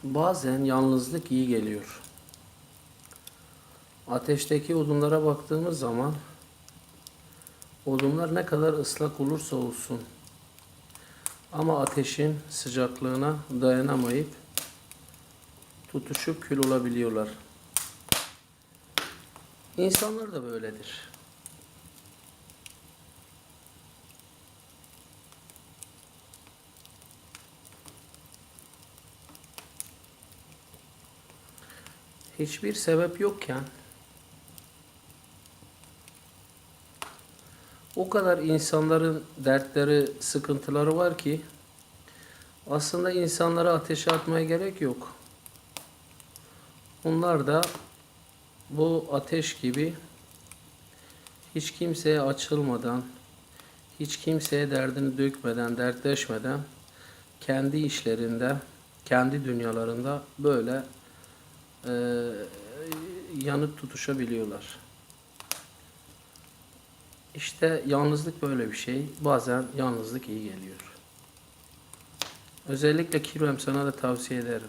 Bazen yalnızlık iyi geliyor. Ateşteki odunlara baktığımız zaman odunlar ne kadar ıslak olursa olsun ama ateşin sıcaklığına dayanamayıp tutuşup kül olabiliyorlar. İnsanlar da böyledir. Hiçbir sebep yokken o kadar insanların dertleri, sıkıntıları var ki aslında insanları ateşe atmaya gerek yok. Onlar da bu ateş gibi hiç kimseye açılmadan, hiç kimseye derdini dökmeden, dertleşmeden kendi işlerinde, kendi dünyalarında böyle e, yanıp tutuşabiliyorlar. İşte yalnızlık böyle bir şey. Bazen yalnızlık iyi geliyor. Özellikle Kirvem sana da tavsiye ederim.